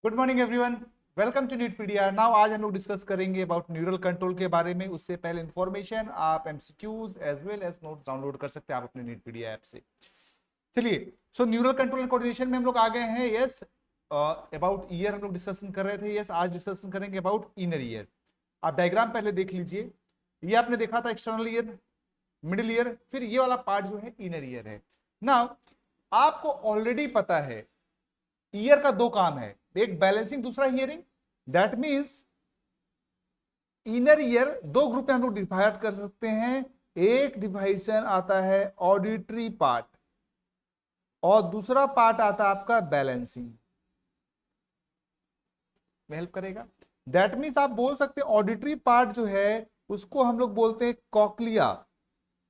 Good morning everyone. Welcome to NEET PDR. Now आज हम लोग डिस्कस करेंगे अबाउट न्यूरल कंट्रोल के बारे में। उससे पहले इंफॉर्मेशन, आप MCQs as well as notes download कर सकते हैं आप अपने नीट पीडीआर ऐप से। चलिए, सो न्यूरल कंट्रोल एंड कोऑर्डिनेशन में हम लोग आ गए हैं। यस, अबाउट ईयर हम लोग डिस्कशन कर रहे थे। यस, आज डिस्कशन करेंगे अबाउट इनर ईयर। आप डायग्राम पहले देख लीजिए। ये आपने देखा था एक्सटर्नल ईयर, मिडिल ईयर, फिर ये वाला पार्ट जो है इनर ईयर है। नाउ आपको ऑलरेडी पता है ईयर का दो काम है, एक बैलेंसिंग, दूसरा hearing. That means inner ear दो ग्रुप में हम लोग डिवाइड कर सकते हैं। एक डिवाइजन आता है ऑडिटरी पार्ट और दूसरा पार्ट आता है आपका बैलेंसिंग में हेल्प करेगा। दैट मींस आप बोल सकते हैं ऑडिटरी पार्ट जो है उसको हम लोग बोलते हैं कॉक्लिया।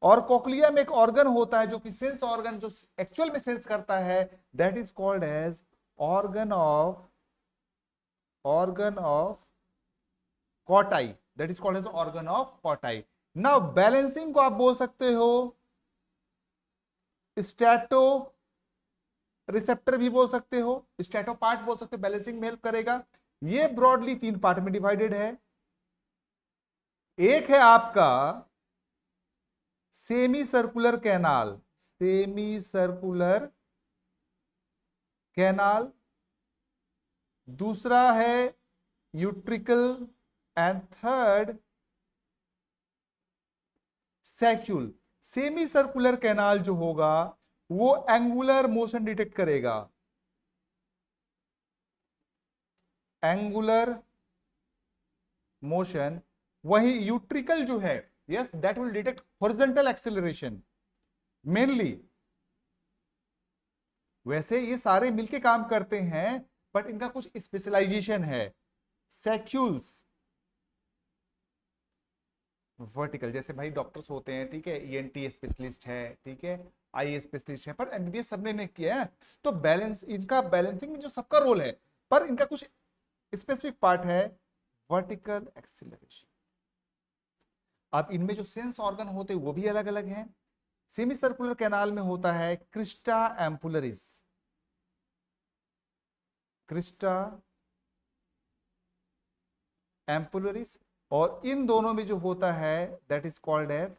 और कॉक्लिया में एक ऑर्गन होता है जो कि सेंस ऑर्गन, जो एक्चुअल में सेंस करता है, that is called as organ of Corti. That is called as organ of Corti. Now balancing को आप बोल सकते हो स्टैटो रिसेप्टर भी बोल सकते हो, स्टैटो पार्ट बोल सकते हो, बैलेंसिंग में हेल्प करेगा। ये ब्रॉडली तीन पार्ट में डिवाइडेड है। एक है आपका सेमी सर्कुलर कैनाल, दूसरा है utricle and third saccule. Semi circular canal जो होगा वो एंगुलर मोशन डिटेक्ट करेगा, एंगुलर मोशन। वही यूट्रिकल जो है, yes, that will detect horizontal acceleration mainly. वैसे ये सारे मिलके काम करते हैं बट इनका कुछ स्पेशलाइजेशन है। सैक्यूल्स वर्टिकल, जैसे भाई डॉक्टर्स होते हैं, ठीक है, ईएनटी स्पेशलिस्ट है, ठीक है, आई स्पेशलिस्ट है, पर एमबीबीएस सबने नहीं किया है। तो बैलेंस, इनका बैलेंसिंग में जो सबका रोल है, पर इनका कुछ स्पेसिफिक पार्ट है वर्टिकल एक्सीलरेशन। अब इनमें जो सेंस ऑर्गन होते हैं वो भी अलग अलग हैं। सेमी सर्कुलर कैनाल में होता है क्रिस्टा एम्पुलरिस, क्रिस्टा एम्पुलरिस, और इन दोनों में जो होता है that is called as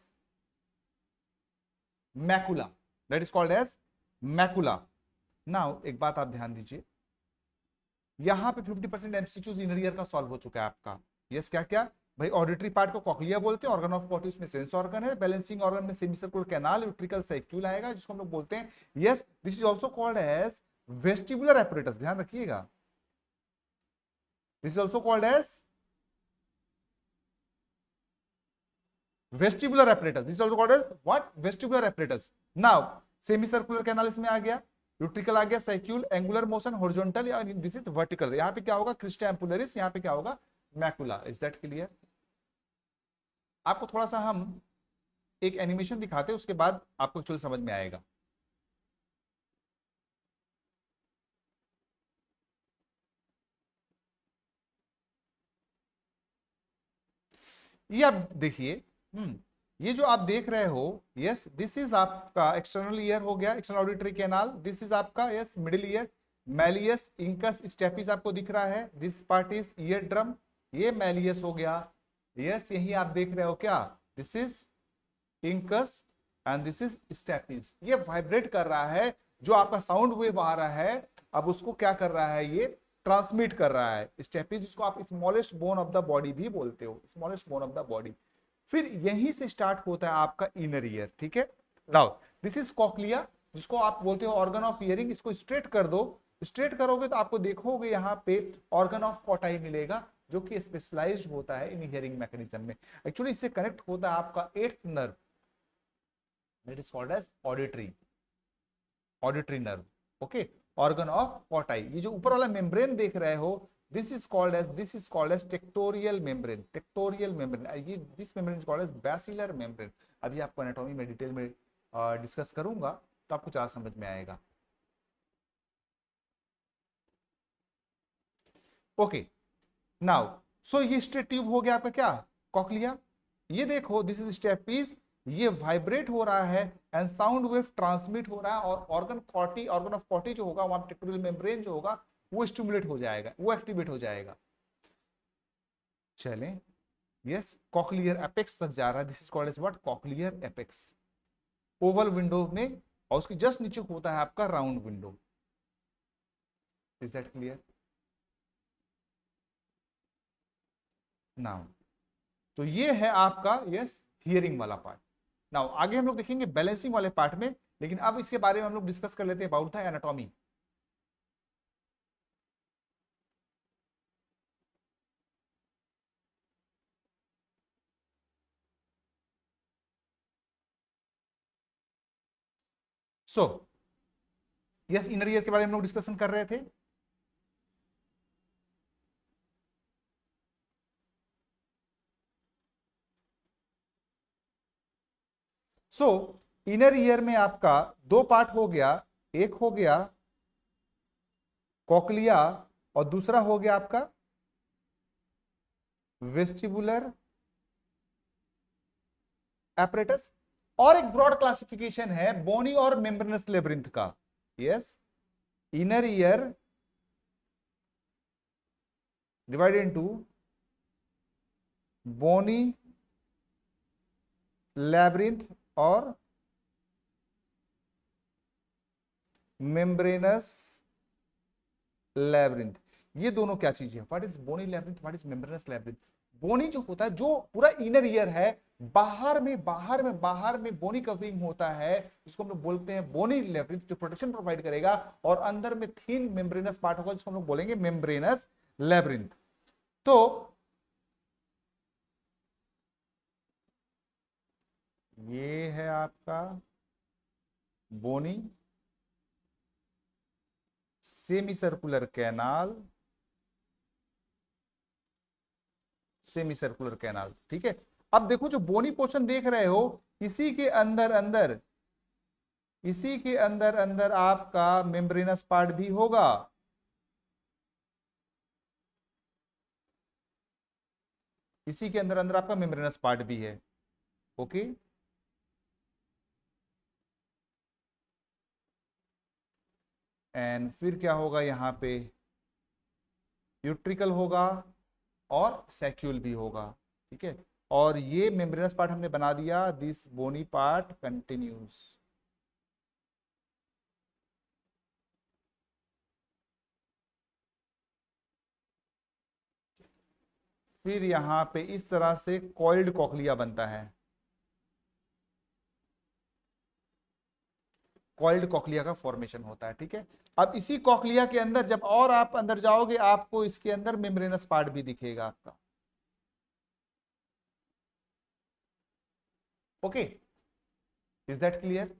macula, that is called as macula. Now एक बात आप ध्यान दीजिए, यहां पे 50% एमसीक्यूज इनर ईयर का सॉल्व हो चुका है आपका। यस, क्या क्या भाई, ऑडिटरी पार्ट को कॉक्लिया बोलते हैं, ऑर्गन ऑफ कॉटी उसमें सेंस ऑर्गन है, बैलेंसिंग ऑर्गन में सेमीसर्कुलर कैनाल, यूट्रिकल सैक्यूल आएगा जिसको हम लोग बोलते हैं। Yes, this is also called as vestibular apparatus, ध्यान रखिएगा, this is also called as vestibular apparatus, this is also called as what, vestibular apparatus. Now semi circular canal इसमें आ गया, यूट्रिकल आ गया, साइक्यूल, एंगुलर मोशन हॉरिजॉन्टल, या this is vertical. यहां पे क्या होगा, क्रिस्टा एम्पुलरिस, यहां पे क्या होगा, मैकुला। Is that clear? आपको थोड़ा सा हम एक एनिमेशन दिखाते हैं, उसके बाद आपको एक्चुअली समझ में आएगा। ये आप देखिए, ये जो आप देख रहे हो, यस, दिस इज आपका एक्सटर्नल ईयर हो गया, external auditory canal. This is आपका yes middle ear, malleus incus stapes आपको दिख रहा है, this part is ear drum, ये मैलियस हो गया। यस, यही आप देख रहे हो क्या, this is incus and this is stapes. ये वाइब्रेट कर रहा है, जो आपका साउंड वेव आ रहा है, अब उसको क्या कर रहा है, ये ट्रांसमिट कर रहा है। स्टेपिस, जिसको आप smallest bone of the body भी बोलते हो, smallest bone of the body. फिर यहीं से स्टार्ट होता है आपका इनर ईयर, ठीक है। नाउ दिस इज कॉक्लिया, जिसको आप बोलते हो ऑर्गन ऑफ हियरिंग। इसको स्ट्रेट कर दो, स्ट्रेट करोगे तो आपको देखोगे यहाँ पे ऑर्गन ऑफ कॉटाई मिलेगा, जो कि स्पेशलाइज्ड होता है इन हियरिंग मैकेनिज्म में। एक्चुअली इससे कनेक्ट होता है आपका eighth nerve, that is called as auditory nerve. Okay, organ of Corti. ये जो ऊपर वाला मेम्ब्रेन देख रहे हो, this is called as tectorial membrane. ये this membrane is called as basilar membrane. अभी आपको एनाटॉमी में डिटेल में डिस्कस करूंगा तो आपको ज्यादा समझ में आएगा। ओके, नाउ सो ये स्ट्रेट ट्यूब हो गया आपका क्या, कॉक्लिया। ये देखो, दिस इज स्टेपीज, ये वाइब्रेट हो रहा है एंड साउंड वेव ट्रांसमिट हो रहा है, और ऑर्गन ऑफ कॉटी जो होगा, वहां टेक्टोरियल मेम्ब्रेन जो होगा वो स्टिमुलेट हो जाएगा, वो एक्टिवेट हो जाएगा। चलें, यस, कॉकलियर एपेक्स तक जा रहा है, this is called as what, cochlear apex, oval window में, और उसके जस्ट नीचे होता है आपका round window. Is that clear now? तो ये है आपका यस हियरिंग वाला पार्ट। नाउ आगे हम लोग देखेंगे बैलेंसिंग वाले पार्ट में, लेकिन अब इसके बारे में हम लोग डिस्कस कर लेते हैं about the anatomy. So yes, inner year के बारे में हम लोग डिस्कशन कर रहे थे। सो इनर ईयर में आपका दो पार्ट हो गया, एक हो गया कॉकलिया और दूसरा हो गया आपका वेस्टिबुलर एपरेटस। और एक ब्रॉड क्लासिफिकेशन है बोनी और मेम्ब्रेनस लेब्रिंथ का। Yes, inner ear divided into bony, labyrinth और मेम्ब्रेनस लैब्रिंथ। ये दोनों क्या चीज है? What is bony labyrinth, what is membranous labyrinth? Bony जो होता है, जो पूरा इनर ईयर है, बाहर में बोनी कवरिंग होता है, जिसको हम लोग बोलते हैं बोनी लैब्रिंथ, जो प्रोटेक्शन प्रोवाइड करेगा, और अंदर में थिन मेम्ब्रेनस पार्ट होगा, जिसको हम लोग बोलेंगे मेम्ब्रेनस लैब्रिंथ। तो ये है आपका bony, semi circular canal, semi circular canal, ठीक है। अब देखो जो बोनी पोर्शन देख रहे हो, इसी के अंदर अंदर, इसी के अंदर अंदर आपका मेम्ब्रेनस पार्ट भी होगा। इसी के अंदर अंदर आपका मेम्ब्रेनस पार्ट भी है। ओके, एंड फिर क्या होगा यहां पे? यूट्रिकल होगा और सैक्यूल भी होगा, ठीक है। और ये मेम्ब्रेनस पार्ट हमने बना दिया, दिस बोनी पार्ट कंटिन्यूस। फिर यहां पे इस तरह से कॉइल्ड कॉकलिया बनता है, कॉइल्ड कॉकलिया का फॉर्मेशन होता है, ठीक है। अब इसी कॉकलिया के अंदर जब और आप अंदर जाओगे, आपको इसके अंदर मेम्ब्रेनस पार्ट भी दिखेगा आपका। Okay, is that clear?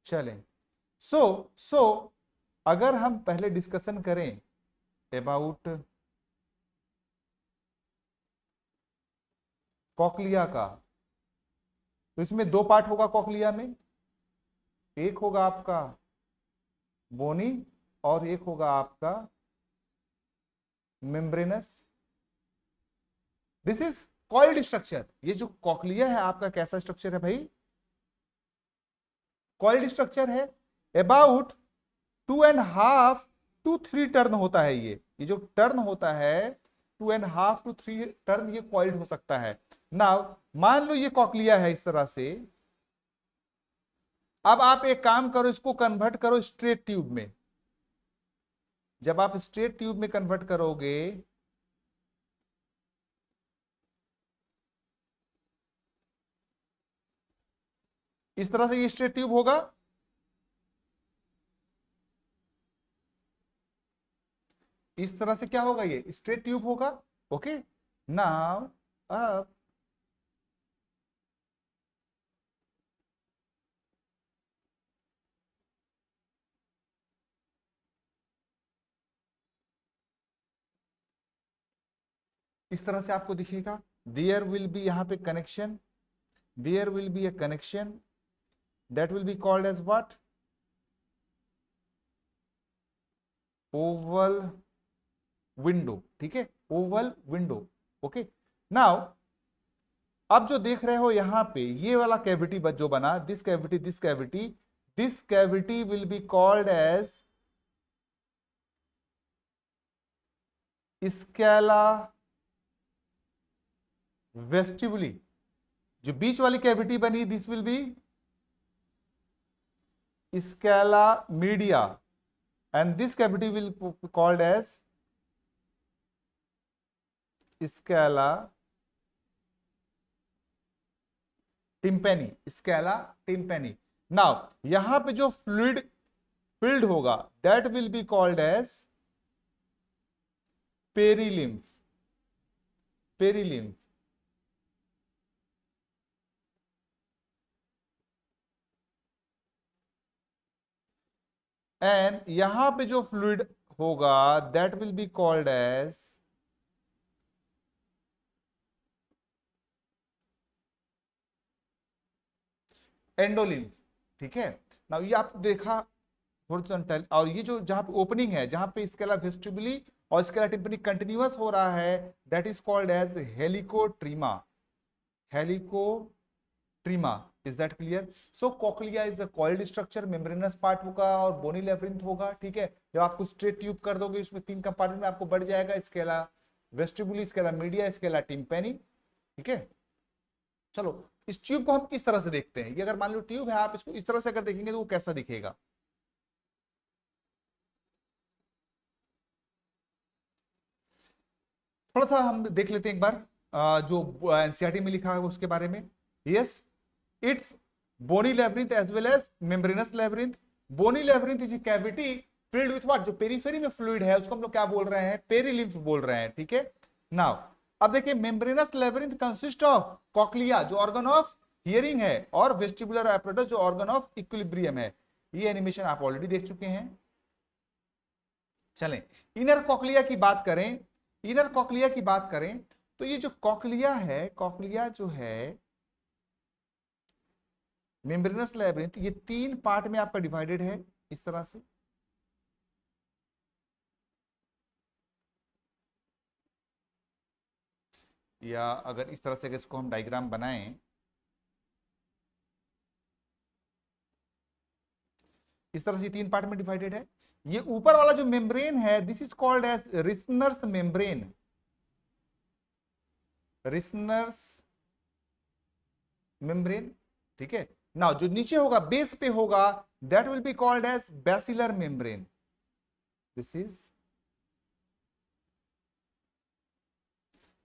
चलें, सो अगर हम पहले डिस्कशन करें अबाउट कॉकलिया का, तो इसमें दो पार्ट होगा कॉकलिया में, एक होगा आपका बोनी और एक होगा आपका membranes. This is coiled structure. ये जो कॉकलिया है आपका कैसा स्ट्रक्चर है भाई? कॉइल्ड स्ट्रक्चर है। अबाउट 2.5 to 3 टर्न होता है ये जो टर्न होता है 2.5 to 3 टर्न, ये कॉइल्ड हो सकता है। नाउ मान लो ये कॉकलिया है इस तरह से, अब आप एक काम करो, इसको कन्वर्ट करो स्ट्रेट ट्यूब में। जब आप स्ट्रेट ट्यूब में कन्वर्ट करोगे, इस तरह से ये स्ट्रेट ट्यूब होगा, इस तरह से क्या होगा? ये स्ट्रेट ट्यूब होगा। ओके, नाउ अब इस तरह से आपको दिखेगा, देयर विल बी यहां पे connection, there will be a connection that will be called as what? Oval window, ठीक है, ओवल विंडो। ओके, नाउ अब जो देख रहे हो यहां पे ये वाला कैविटी जो बना, this cavity, this cavity will be called as scala vestibuli, जो बीच वाली कैविटी बनी this will be scala media and this cavity will called as scala tympani, scala tympani. Now यहां पे जो फ्लूइड फिल्ड होगा that will be called as perilymph, perilymph. And यहां पे जो फ्लूइड होगा that will be called as endolymph. ठीक है, नाउ ये आप देखा हॉरिजॉन्टल, और ये जो जहां पे ओपनिंग है, जहां पे स्केला वेस्टिबुली और स्केला टिम्पेनी कंटिन्यूअस हो रहा है that is called as helicotrema, helicotrema. Is that clear? So cochlea is a coiled structure, membranous part होगा और बोनी लेब्रिंथ होगा। ठीक है, जब आपको स्ट्रेट ट्यूब कर दोगे उसमें 3 कंपार्टमेंट में आपको बढ़ जाएगा, Scala vestibuli, Scala media, Scala टिम्पेनी। ठीक है, चलो इस ट्यूब को हम इस तरह से देखते हैं। ये अगर मान लो ट्यूब है, आप इसको इस तरह से अगर देखेंगे तो वो कैसा दिखेगा? थोड़ा सा हम देख लेते हैं एक बार जो एनसीईआरटी में लिखा है उसके बारे में। Yes, it's bony labyrinth as well as membranous labyrinth. Bony labyrinth is cavity filled with what, जो पेरीफेरी में फ्लूइड है उसको हम लोग क्या बोल रहे हैं? पेरीलिम्फ बोल रहे हैं। ठीक है, नाउ अब देखिए membranes labyrinth consist of cochlea जो ऑर्गन ऑफ हियरिंग है और वेस्टिबुलर एपरेटस जो ऑर्गन ऑफ इक्विलिब्रियम है। ये एनिमेशन आप ऑलरेडी देख चुके हैं। चलें इनर कॉक्लिया की बात करें, इनर कॉक्लिया की बात करें तो ये जो कॉक्लिया है, कॉक्लिया जो है मेम्ब्रेनस लेब्रिंथ, ये 3 पार्ट में आपका डिवाइडेड है इस तरह से। या अगर इस तरह से इसको हम डायग्राम बनाएं, इस तरह से 3 पार्ट में डिवाइडेड है। ये ऊपर वाला जो मेम्ब्रेन है this is called as Reissner's membrane, Reissner's membrane. ठीक है, नाउ जो नीचे होगा बेस पे होगा that will be called as basilar membrane, this is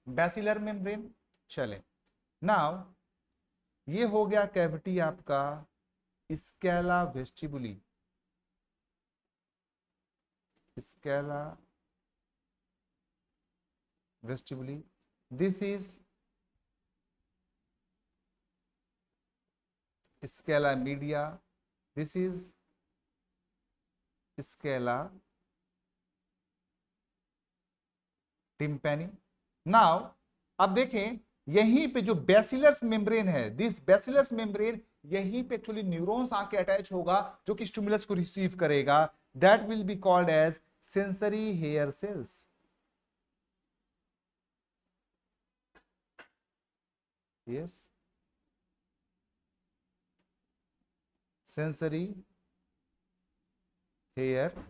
basilar membrane. चले नाउ ये हो गया कैविटी आपका scala vestibuli, scala vestibuli, this is scala media, this is scala tympani. Now अब देखें यहीं पे जो बैसिलर्स मेम्ब्रेन है, दिस बैसिलर्स मेम्ब्रेन, यहीं पे एक्चुअली न्यूरॉन्स आके अटैच होगा जो कि स्टिमुलस को रिसीव करेगा, that will be called as sensory hair cells. Yes, sensory hair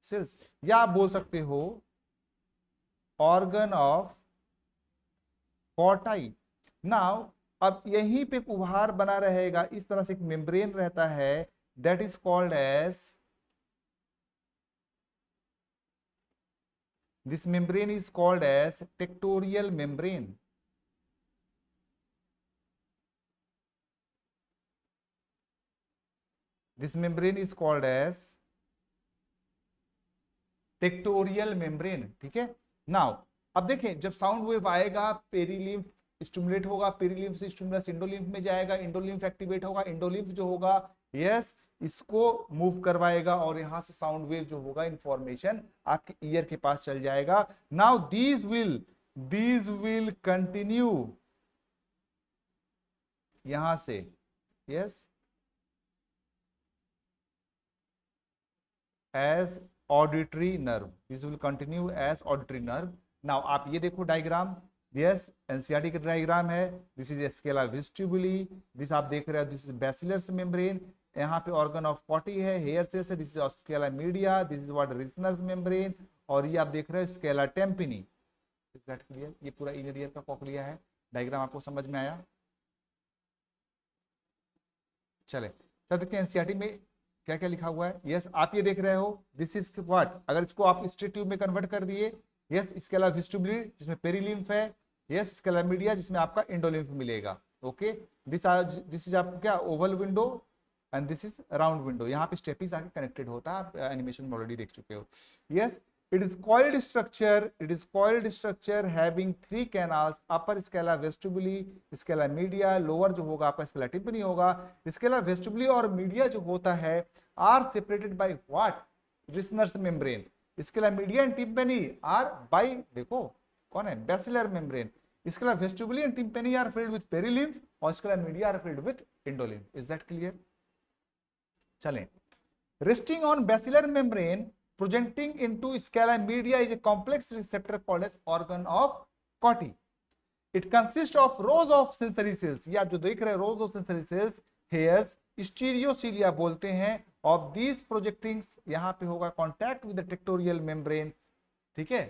cells, या आप बोल सकते हो ऑर्गन ऑफ कॉटाई। नाउ अब यहीं पे एक उभार बना रहेगा, इस तरह से एक मेम्ब्रेन रहता है that is called as, this membrane is called as tectorial membrane. This membrane is called as tectorial membrane. ठीक है, नाउ अब देखें जब साउंड वेव आएगा पेरीलिम्फ स्टिमुलेट होगा, पेरीलिम्फ से स्टिमुलस इंडोलिम्फ में जाएगा, इंडोलिम्फ एक्टिवेट होगा, इंडोलिम्फ जो होगा यस इसको मूव करवाएगा और यहां से साउंड वेव जो होगा इंफॉर्मेशन आपके ईयर के पास चल जाएगा। नाउ दीज विल कंटिन्यू यहां से, yes as auditory nerve, this will continue as auditory nerve. Now आप ये देखो डायग्राम, यस एनसीईआरटी का डायग्राम है, this is scala vestibuli, this आप देख रहे हो दिस इज बैसिलर्स मेम्ब्रेन, यहाँ पे ऑर्गन ऑफ कॉटी है, हेयर सेल्स है, this is scala media, this is what Reissner's membrane, और ये आप देख रहे हो scala tympani. Is that clear? ये पूरा इनर ईयर का कॉकलिया है। डायग्राम आपको समझ में आया? चले तो देखते हैं एनसीईआरटी में क्या क्या लिखा हुआ है। यस आप ये देख रहे हो, दिस इज व्हाट, अगर इसको आप स्ट्रेट ट्यूब में कन्वर्ट कर दिए, यस स्केला वेस्टिबुलरी जिसमें पेरीलिम्फ है, यस स्केला मीडिया जिसमें आपका इंडोलिम्फ मिलेगा। ओके, दिस इज आपको क्या Oval window and this is round window. यहाँ पे स्टेपिस आके कनेक्टेड होता है, आप एनिमेशन में ऑलरेडी देख चुके हो। Yes it is coiled structure having 3 canals, upper scala vestibuli, scala media, lower जो होगा आपका scala tympani होगा। scala vestibuli और media जो होता है are separated by what? Reissner's membrane। scala media and tympani are by, देखो कौन है, basilar membrane। scala vestibuli and tympani are filled with perilymph और scala media are filled with endolymph। is that clear? चलें, resting on basilar membrane projecting into scala media is a complex receptor called as organ of Corti। It consists of rows of sensory cells। ये आप जो देख रहे हैं rows of sensory cells, hairs, stereocilia बोलते हैं। of these projectings यहाँ पे होगा contact with the tectorial membrane, ठीक है,